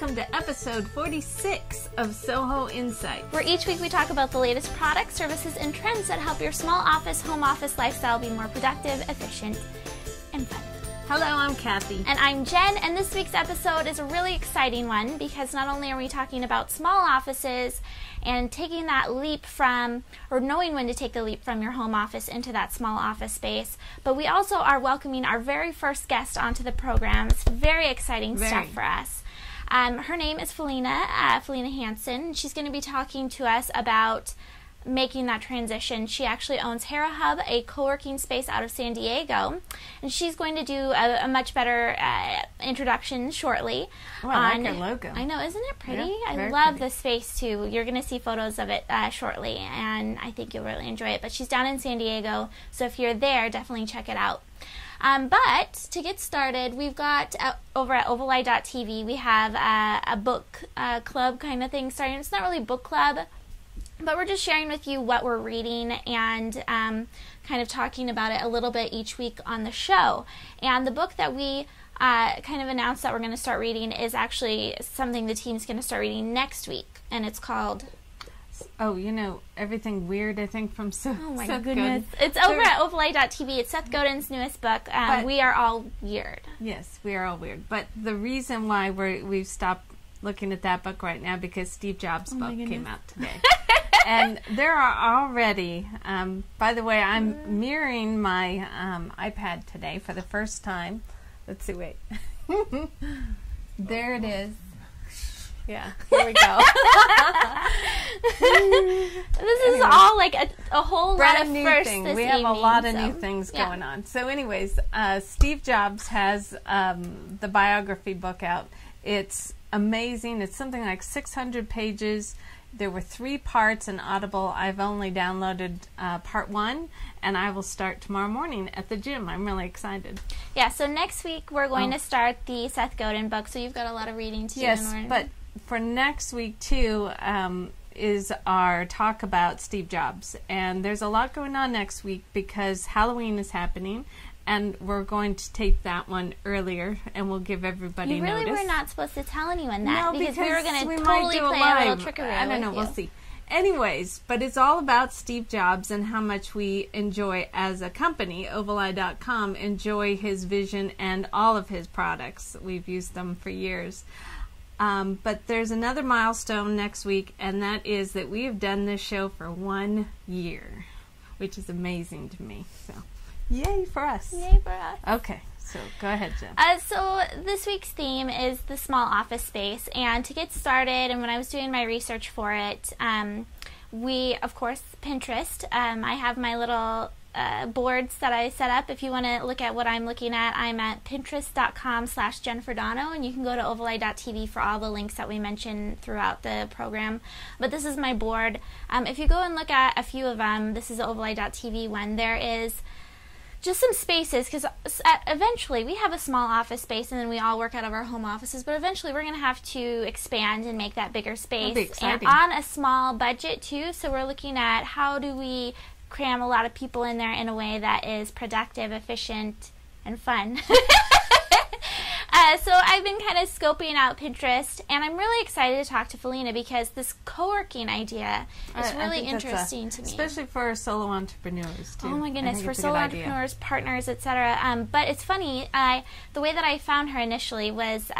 welcome to episode 46 of SOHO Insights, where each week we talk about the latest products, services, and trends that help your small office, home office lifestyle be more productive, efficient, and fun. Hello, I'm Kathy. And I'm Jen, and this week's episode is a really exciting one because not only are we talking about small offices and taking that leap from, or knowing when to take the leap from your home office into that small office space, but we also are welcoming our very first guest onto the program. It's very exciting stuff for us. Her name is Felena Hanson. She's going to be talking to us about making that transition. She actually owns Hera Hub, a co-working space out of San Diego, and she's going to do a much better introduction shortly. Oh, I like her logo. I know, isn't it pretty? Yeah, I love the space too. You're going to see photos of it shortly, and I think you'll really enjoy it. But she's down in San Diego, so if you're there, definitely check it out. But to get started, we've got over at Ovaleye.tv, we have a book club kind of thing starting. It's not really book club, but we're just sharing with you what we're reading and kind of talking about it a little bit each week on the show. And the book that we kind of announced that we're going to start reading is actually something the team's going to start reading next week. And it's called... Oh, you know, Everything Weird, I think, from Seth goodness. Godin. It's over at Ovaleye.tv. It's Seth Godin's newest book, We Are All Weird. Yes, We Are All Weird. But the reason why we've stopped looking at that book right now because Steve Jobs' book came out today. And there are already, by the way, I'm mirroring my iPad today for the first time. Let's see, wait. There it is. Yeah, here we go. This is all like a whole lot of new firsts thing. this We have evening, a lot of new things going on. So anyways, Steve Jobs has the biography book out. It's amazing. It's something like 600 pages. There were 3 parts in Audible. I've only downloaded part 1, and I will start tomorrow morning at the gym. I'm really excited. Yeah, so next week we're going to start the Seth Godin book, so you've got a lot of reading to do. Yes, but for next week, too, is our talk about Steve Jobs. And there's a lot going on next week because Halloween is happening. And we're going to tape that one earlier, and we'll give everybody notice. You really were not supposed to tell anyone that. No, because we were going to we totally might do play a little trickery I don't know, with we'll you. see. Anyways, but it's all about Steve Jobs and how much we enjoy as a company, Ovaleye.com, enjoy his vision and all of his products. We've used them for years. But there's another milestone next week, and that is that we have done this show for 1 year, which is amazing to me. So, yay for us. Yay for us. Okay, so go ahead, Jen. So this week's theme is the small office space, and to get started, and when I was doing my research for it, we, of course, Pinterest. I have my little boards that I set up. If you want to look at what I'm looking at, I'm at pinterest.com/JenniferDono, and you can go to Ovaleye.tv for all the links that we mentioned throughout the program. But this is my board. If you go and look at a few of them, this is the Ovaleye.tv one, there is just some spaces, because eventually we have a small office space and then we all work out of our home offices, but eventually we're going to have to expand and make that bigger space. That'd be exciting. And on a small budget too, so we're looking at how do we cram a lot of people in there in a way that is productive, efficient, and fun. So I've been kind of scoping out Pinterest, and I'm really excited to talk to Felena because this co-working idea is really interesting to me. Especially for solo entrepreneurs, too. Oh my goodness, for solo entrepreneurs, partners, etc. But it's funny, the way that I found her initially was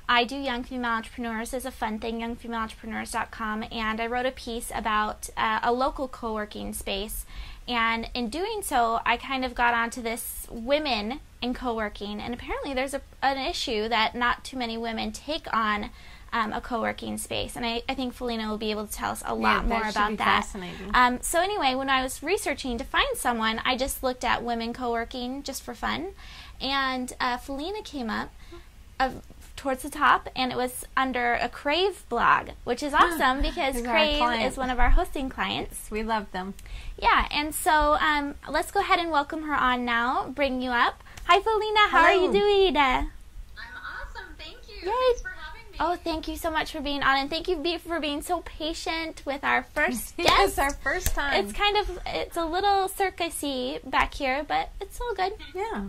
I do Young Female Entrepreneurs as a fun thing, youngfemaleentrepreneurs.com, and I wrote a piece about a local co-working space. And in doing so, I kind of got onto this women in co-working, and apparently there's an issue that not too many women take on a co-working space, and I think Felena will be able to tell us a lot more about that. Fascinating. So anyway, when I was researching to find someone, I just looked at women co-working just for fun, and Felena came up towards the top, and it was under a Crave blog, which is awesome because Crave is one of our hosting clients. We love them. Yeah, and so let's go ahead and welcome her on now, bring you up. Hi, Felena. How are you doing? I'm awesome. Thank you. Yay. Thanks for having me. Oh, thank you so much for being on, and thank you for being so patient with our first guest. Yes, our first time. It's a little circusy back here, but it's all good. Yeah.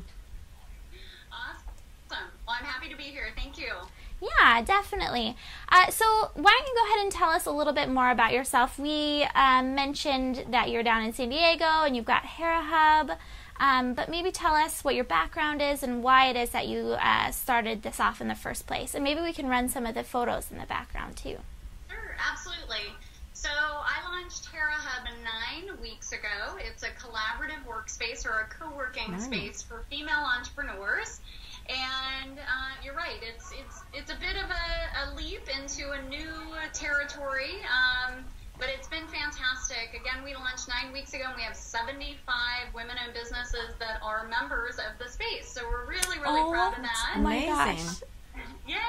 Awesome. Well, I'm happy to be here. Thank you. Yeah, definitely. So why don't you go ahead and tell us a little bit more about yourself? We mentioned that you're down in San Diego and you've got Hera Hub, but maybe tell us what your background is and why it is that you started this off in the first place. And maybe we can run some of the photos in the background too. Sure, absolutely. So I launched Hera Hub 9 weeks ago. It's a collaborative workspace or a co-working space for female entrepreneurs. And you're right, it's a bit of a leap into a new territory, but it's been fantastic. Again, we launched 9 weeks ago, and we have 75 women-owned businesses that are members of the space. So we're really, really proud of that. Amazing. Gosh. Yeah.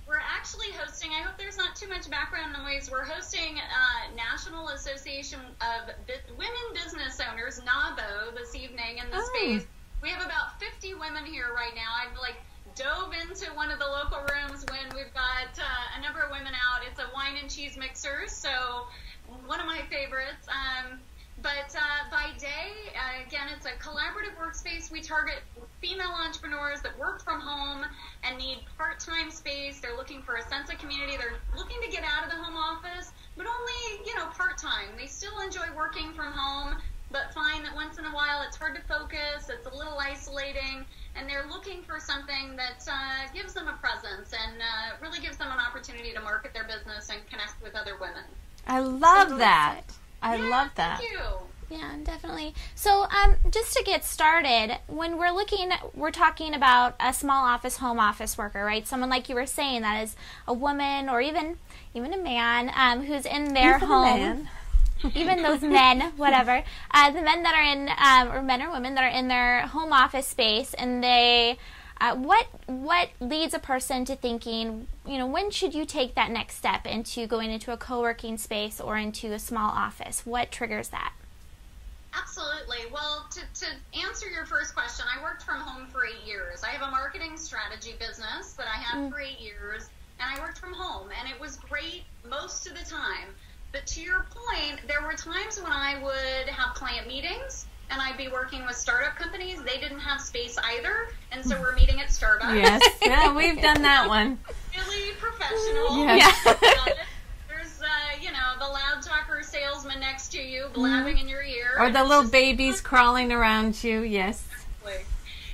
We're actually hosting, I hope there's not too much background noise, we're hosting National Association of Women Business Owners, NABO, this evening in the space. We have about 50 women here right now. I've dove into one of the local rooms when we've got a number of women out. It's a wine and cheese mixer, so one of my favorites. But by day, again, it's a collaborative workspace. We target female entrepreneurs that work from home and need part-time space. They're looking for a sense of community. They're looking to get out of the home office, but only, part-time. They still enjoy working from home, but find that once in a while it's hard to focus, it's a little isolating, and they're looking for something that gives them a presence and really gives them an opportunity to market their business and connect with other women. I love that. I love that. Thank you. Yeah, definitely. So just to get started, when we're talking about a small office, home office worker, right? Someone like you were saying that is a woman or even a man who's in their home. Even those men, whatever, the men that are in, or men or women that are in their home office space, and they, what leads a person to thinking, when should you take that next step into going into a co-working space or into a small office? What triggers that? Absolutely. Well, to answer your first question, I worked from home for 8 years. I have a marketing strategy business that I had for 8 years, and I worked from home, and it was great most of the time. But to your point, there were times when I would have client meetings and I'd be working with startup companies. They didn't have space either, and so we're meeting at Starbucks. Yes, yeah, we've done that one. Really professional. Yes. There's, the loud talker salesman next to you blabbing in your ear. Or the little babies crawling around you, yes. Exactly.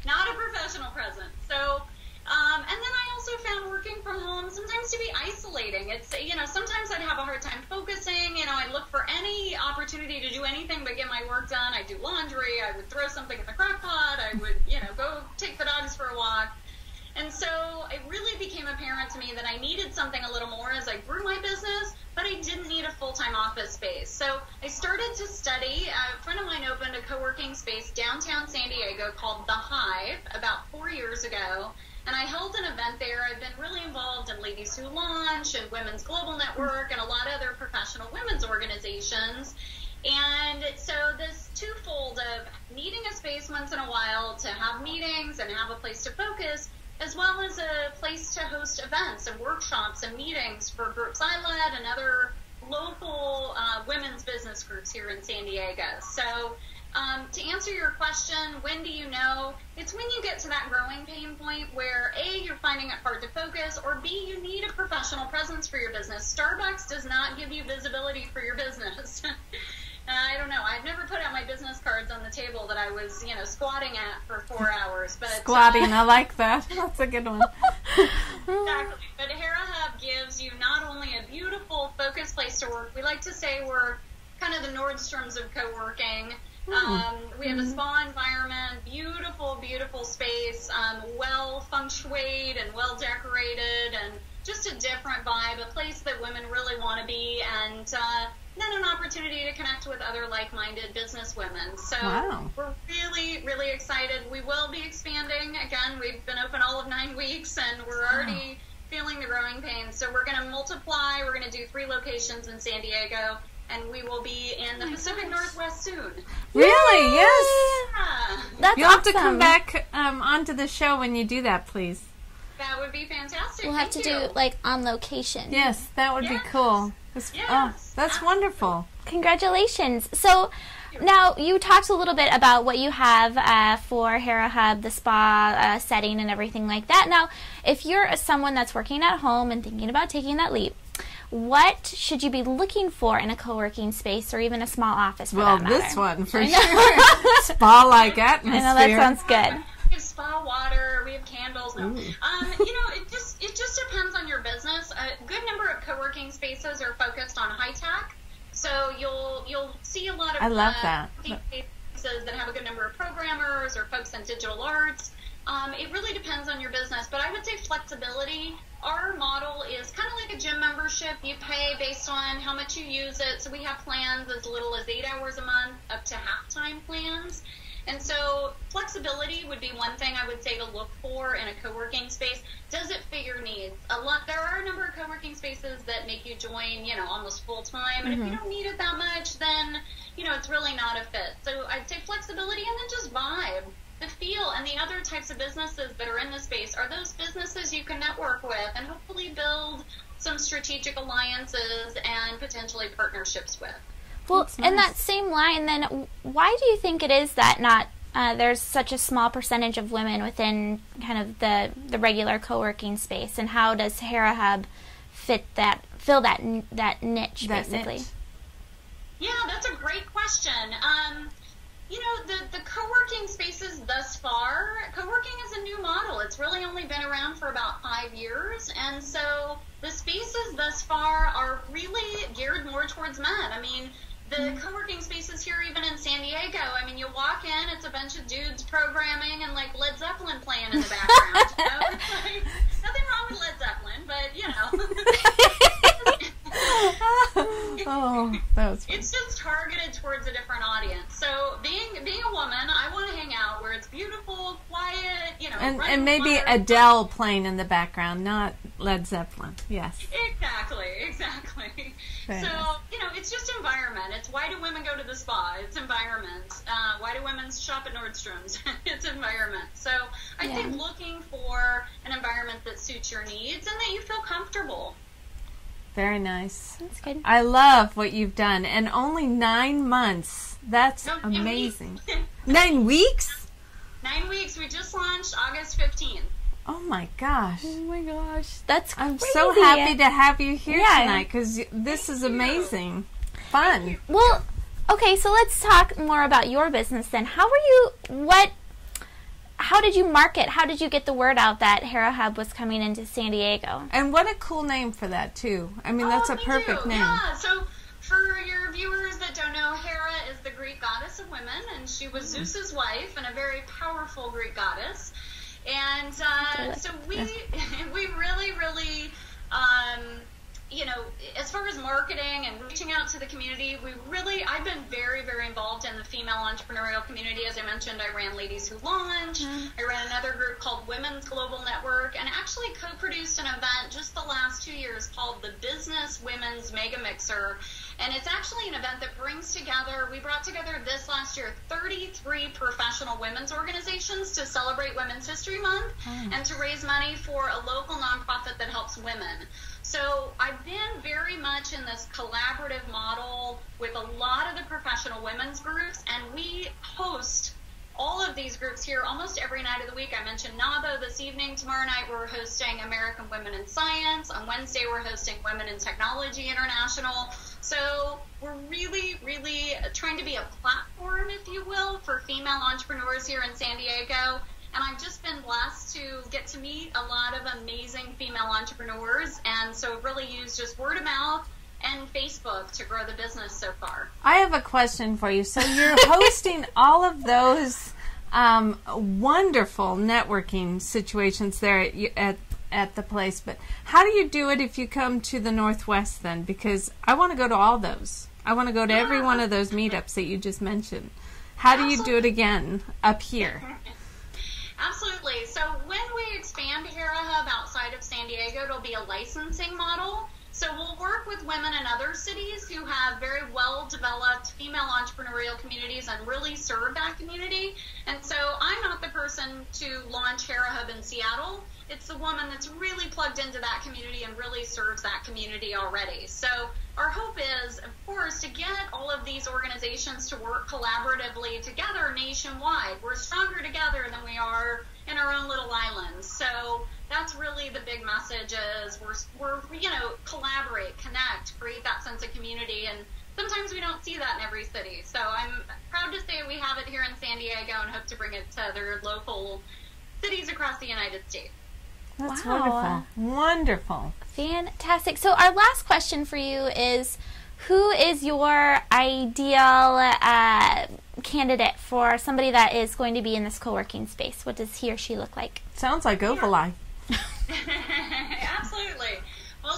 Not a professional presence. So, and then I also found working from home sometimes to be isolating. It's, sometimes I'd have a hard time focusing. I'd look for any opportunity to do anything but get my work done. I'd do laundry. I would throw something in the crock pot. I would, go take the dogs for a walk. And so it really became apparent to me that I needed something a little more as I grew my business, but I didn't need a full-time office space. So I started to study. A friend of mine opened a co-working space downtown San Diego called The Hive about 4 years ago. And I held an event there. I've been really involved in Ladies Who Launch and Women's Global Network and a lot of other professional women's organizations. And so this twofold of needing a space once in a while to have meetings and have a place to focus, as well as a place to host events and workshops and meetings for groups I led and other local women's business groups here in San Diego. So to answer your question, when do you know? It's when you get to that growing pain point where A, you're finding it hard to focus, or B, you need a professional presence for your business. Starbucks does not give you visibility for your business. I don't know. I've never put out my business cards on the table that I was, squatting at for 4 hours. But Squatting, I like that. That's a good one. Exactly. But Hera Hub gives you not only a beautiful, focused place to work. We like to say we're kind of the Nordstroms of co-working. We have a spa environment, beautiful, beautiful space, well feng shuied and well decorated, and just a different vibe, a place that women really want to be, and then an opportunity to connect with other like-minded business women. So we're really, really excited. We will be expanding. Again, we've been open all of 9 weeks, and we're already feeling the growing pains. So we're going to multiply. We're going to do 3 locations in San Diego, and we will be in the Pacific Northwest soon. Really? Yes. Yeah. That's You'll have to come back onto the show when you do that, please. That would be fantastic. We'll have to do on location. Yes, that would be cool. Yes. That's wonderful. Congratulations. So Now, you talked a little bit about what you have for Hera Hub, the spa setting and everything like that. Now, if you're someone that's working at home and thinking about taking that leap, what should you be looking for in a co-working space or even a small office for that matter? Well, this one for sure. Spa-like atmosphere. I know, that sounds good. We have spa water, we have candles. No. It just depends on your business. A good number of co-working spaces are focused on high tech. So you'll see a lot of I love that. Spaces that have a good number of programmers or folks in digital arts. It really depends on your business, but I would say flexibility. Our model is kind of like a gym membership. You pay based on how much you use it. So we have plans as little as 8 hours a month up to half-time plans. And so flexibility would be one thing I would say to look for in a co-working space. Does it fit your needs? There are a number of co-working spaces that make you join, almost full-time. And if you don't need it that much, then, it's really not a fit. So I'd say flexibility and then just vibe. The feel and the other types of businesses that are in the space are those businesses you can network with and hopefully build some strategic alliances and potentially partnerships with. Well, in that same line, then, why do you think it is that there's such a small percentage of women within kind of the regular co-working space, and how does Hera Hub fill that niche, basically? Niche. Yeah, that's a great question. The co-working spaces thus far, co-working is a new model. It's really only been around for about 5 years, and so the spaces thus far are really geared more towards men. I mean, the co-working spaces here, even in San Diego, you walk in, it's a bunch of dudes programming and like Led Zeppelin playing in the background. It's like, nothing wrong with Led Zeppelin, but Oh, that was fun. It's just targeted towards a different audience. So being a woman, I want to hang out where it's beautiful, quiet, and maybe water. Adele playing in the background, not Led Zeppelin. Yes. Exactly. Very So, nice. it's just environment. It's why do women go to the spa? It's environment. Why do women shop at Nordstrom's? It's environment. So I think looking for an environment that suits your needs and that you feel comfortable. Very nice. That's good. I love what you've done. And only 9 months. That's amazing. 9 weeks? 9 weeks. We just launched August 15th. Oh my gosh. Oh my gosh. That's crazy. I'm so happy to have you here tonight because this is amazing. Fun. Well, okay, so let's talk more about your business then. How did you market? How did you get the word out that Hera Hub was coming into San Diego? And what a cool name for that, too. That's a perfect name. Yeah, so for your viewers that don't know, Hera is the Greek goddess of women, and she was Zeus's wife and a very powerful Greek goddess. And so we really, really, as far as marketing and reaching out to the community, I've been very, very involved in the female entrepreneurial community. As I mentioned, I ran Ladies Who Launch. I ran another group called Women's Global Network, and actually co-produced an event just the last 2 years called the Business Women's Mega Mixer. And it's actually an event that we brought together this last year 33 professional women's organizations to celebrate Women's History Month and to raise money for a local nonprofit that helps women. So I've been very much in this collaborative model with a lot of the professional women's groups, and we host all of these groups here almost every night of the week. I mentioned NABO this evening. Tomorrow night we're hosting American Women in Science. On Wednesday we're hosting Women in Technology International. So we're really, really trying to be a platform, if you will, for female entrepreneurs here in San Diego. And I've just been blessed to get to meet a lot of amazing female entrepreneurs, and so really use just word of mouth and Facebook to grow the business so far. I have a question for you. So you're hosting all of those wonderful networking situations there at the place, but how do you do it if you come to the Northwest then? Because I want to go to all those. I want to go to every one of those meetups that you just mentioned. How do you do it again up here? Absolutely. So when we expand Hera Hub outside of San Diego, it'll be a licensing model. So we'll work with women in other cities who have very well-developed female entrepreneurial communities and really serve that community. And so I'm not the person to launch Hera Hub in Seattle. it's the woman that's really plugged into that community and really serves that community already. So our hope is, of course, to get all of these organizations to work collaboratively together nationwide. We're stronger together than we are in our own little islands. So that's really the big message is we're collaborate, connect, create that sense of community. And sometimes we don't see that in every city. So I'm proud to say we have it here in San Diego and hope to bring it to other local cities across the United States. That's Wow. wonderful. Wonderful. Fantastic. So our last question for you is, who is your ideal candidate for somebody that is going to be in this co-working space? What does he or she look like? Sounds like Ovaleye. Absolutely. Well,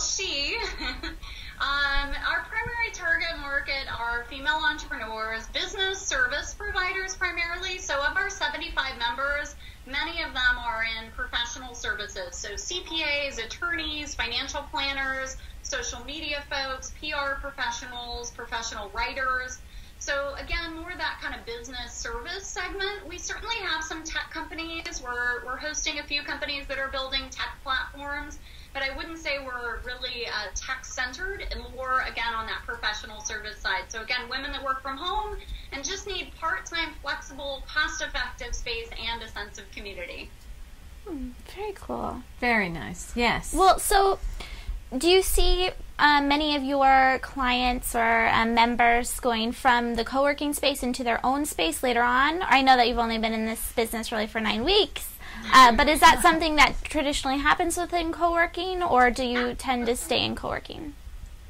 our primary target market are female entrepreneurs, business service providers primarily. So of our 75 members, many of them are in professional services. So CPAs, attorneys, financial planners, social media folks, PR professionals, professional writers. So again, more that kind of business service segment. We certainly have some tech companies. We're hosting a few companies that are building tech platforms, but I wouldn't say we're really tech-centered, and more, again, on that professional service side. So again, women that work from home and just need part-time, flexible, cost-effective space and a sense of community. Very cool. Very nice. Yes. Well, so do you see many of your clients or members going from the co-working space into their own space later on? I know that you've only been in this business really for 9 weeks, but is that something that traditionally happens within co-working, or do you tend to stay in co-working?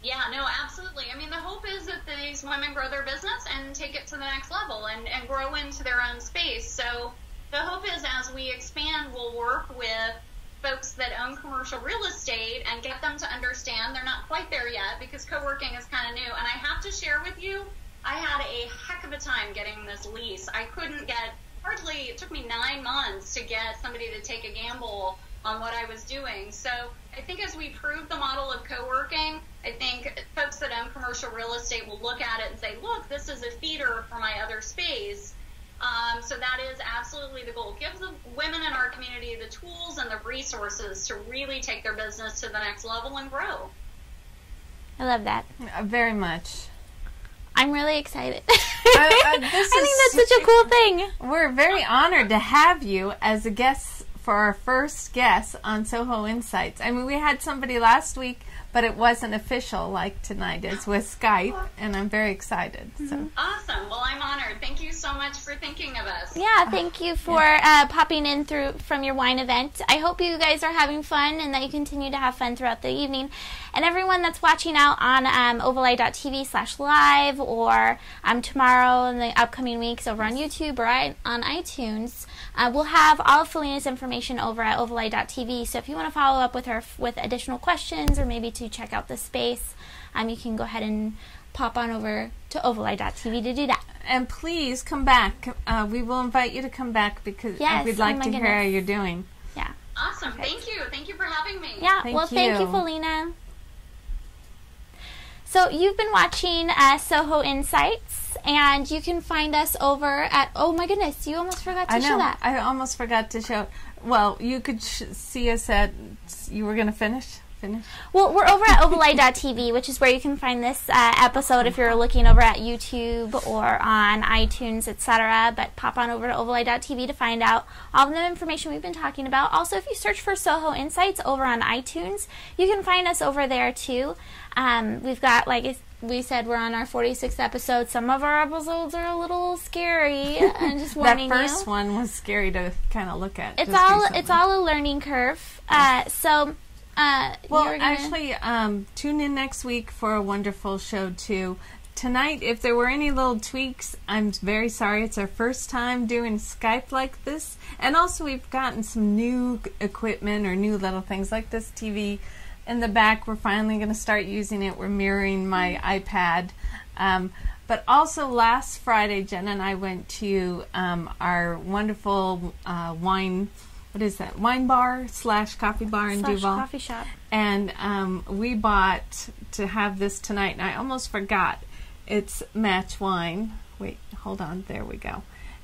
Yeah, no, absolutely. I mean, the hope is that these women grow their business and take it to the next level and grow into their own space. So the hope is as we expand, we'll work with folks that own commercial real estate and get them to understand they're not quite there yet because co-working is kind of new. And I have to share with you, I had a heck of a time getting this lease. I couldn't get it took me 9 months to get somebody to take a gamble on what I was doing. So I think as we prove the model of co-working, I think folks that own commercial real estate will look at it and say, look, this is a feeder for my other space. So that is absolutely the goal. Give the women in our community the tools and the resources to really take their business to the next level and grow. I love that. Very much. I'm really excited. I think that's such a cool thing. We're very honored to have you as a guest for our first guest on SOHO Insights. I mean, we had somebody last week, but it wasn't official like tonight is with Skype, and I'm very excited. So. Awesome. Well, I'm honored. Thank you so much for thinking of us. Yeah, thank you for popping in from your wine event. I hope you guys are having fun and that you continue to have fun throughout the evening. And everyone that's watching out on ovaleye.tv/live or tomorrow in the upcoming weeks over on YouTube or on iTunes, we'll have all of Felena's information over at ovaleye.tv. So if you want to follow up with her with additional questions or maybe to check out the space, you can go ahead and pop on over to ovaleye.tv to do that. And please come back. We will invite you to come back because we'd like to hear how you're doing. Yeah. Awesome. Thank you. Thank you for having me. Yeah. Thank you, Felena. So you've been watching SOHO Insights, and you can find us over at, oh my goodness, you almost forgot to show that. I almost forgot to show. Well, you could see us at, you were going to finish? Well, we're over at ovaleye.tv, which is where you can find this episode if you're looking over at YouTube or on iTunes, etc. But pop on over to ovaleye.tv to find out all of the information we've been talking about. Also, if you search for SOHO Insights over on iTunes, you can find us over there too. We've got, like we said, we're on our 46th episode. Some of our episodes are a little scary. I'm just warning you. That first one was scary to kind of look at. It's all a learning curve. Actually, tune in next week for a wonderful show, too. Tonight, if there were any little tweaks, I'm very sorry. It's our first time doing Skype like this. And also, we've gotten some new equipment or new little things like this TV in the back. We're finally going to start using it. We're mirroring my iPad. But also, last Friday, Jen and I went to our wonderful wine bar / coffee bar in Duval. Coffee shop. And we bought to have this tonight, and I almost forgot. It's match wine. Wait, hold on. There we go.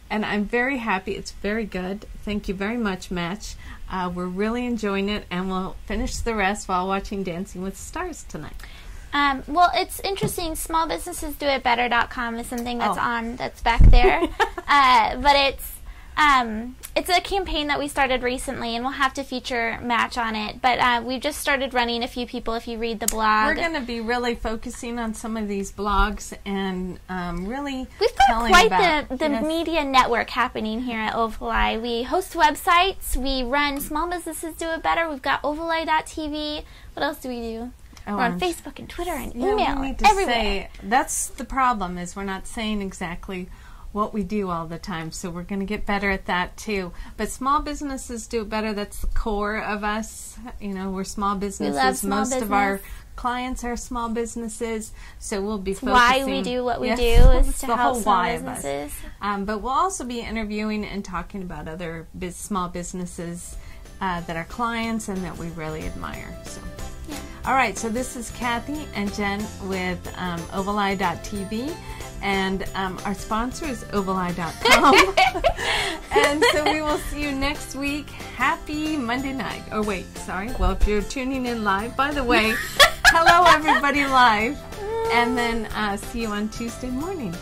And I'm very happy. It's very good. Thank you very much, Match. We're really enjoying it, and we'll finish the rest while watching Dancing with the Stars tonight. Well, it's interesting. Smallbusinessesdoitbetter.com is something that's back there. But it's a campaign that we started recently, and we'll have to feature Match on it. But we've just started running a few people if you read the blog. We're going to be really focusing on some of these blogs and really we've got telling quite about the media network happening here at Ovaleye. We host websites. We run Small Businesses Do It Better. We've got Ovaleye.tv. What else do we do? We're on Facebook and Twitter and email. We need to say, that's the problem, is we're not saying exactly what we do all the time, so we're going to get better at that too. But Small Businesses Do It Better, that's the core of us. You know, we're small businesses. We love small business. Most of our clients are small businesses, so we'll be focusing. Why we do what we do is to help small businesses. But we'll also be interviewing and talking about other small businesses that are clients and that we really admire. So. Yeah. All right, so this is Kathy and Jen with Ovaleye.tv, and our sponsor is Ovaleye.com. And so we will see you next week. Happy Monday night. Oh, wait, sorry. Well, if you're tuning in live, by the way, hello, everybody live. And then see you on Tuesday morning.